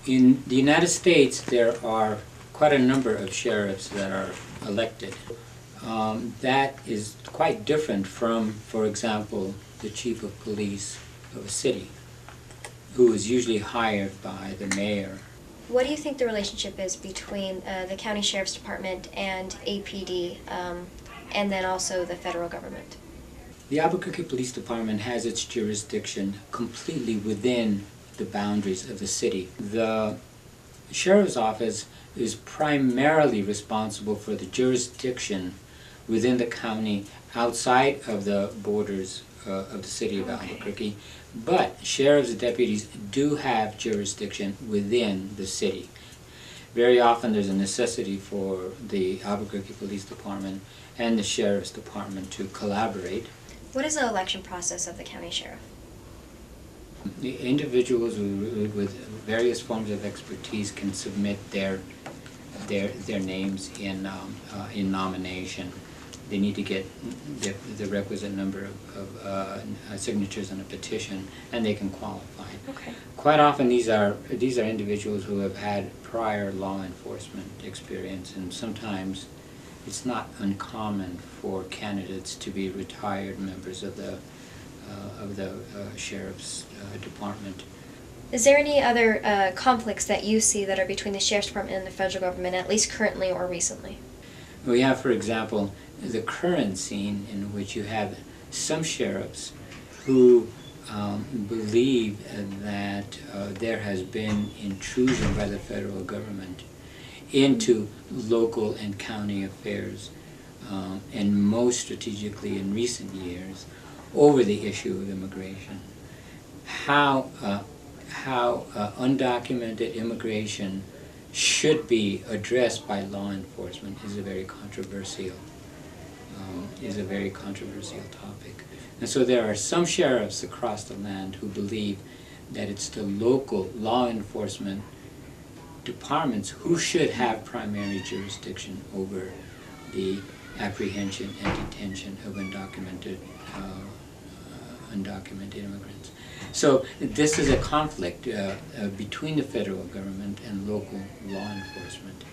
In the United States, there are quite a number of sheriffs that are elected. That is quite different from, for example, the chief of police of a city, who is usually hired by the mayor. What do you think the relationship is between the county sheriff's department and APD, and then also the federal government? The Albuquerque Police Department has its jurisdiction completely within the boundaries of the city. The sheriff's office is primarily responsible for the jurisdiction within the county outside of the borders of the city of Albuquerque, but sheriffs and deputies do have jurisdiction within the city. Very often there's a necessity for the Albuquerque Police Department and the Sheriff's Department to collaborate. What is the election process of the county sheriff? The individuals with various forms of expertise can submit their names in nomination. They need to get the requisite number of signatures on a petition, and they can qualify. Okay. Quite often, these are individuals who have had prior law enforcement experience, and sometimes it's not uncommon for candidates to be retired members of the sheriff's department. Is there any other conflicts that you see that are between the sheriff's department and the federal government, at least currently or recently? We have, for example, the current scene in which you have some sheriffs who believe that there has been intrusion by the federal government into local and county affairs, and most strategically in recent years over the issue of immigration. How undocumented immigration should be addressed by law enforcement is a very controversial topic. And so there are some sheriffs across the land who believe that it's the local law enforcement departments who should have primary jurisdiction over the apprehension and detention of undocumented immigrants. So this is a conflict between the federal government and local law enforcement.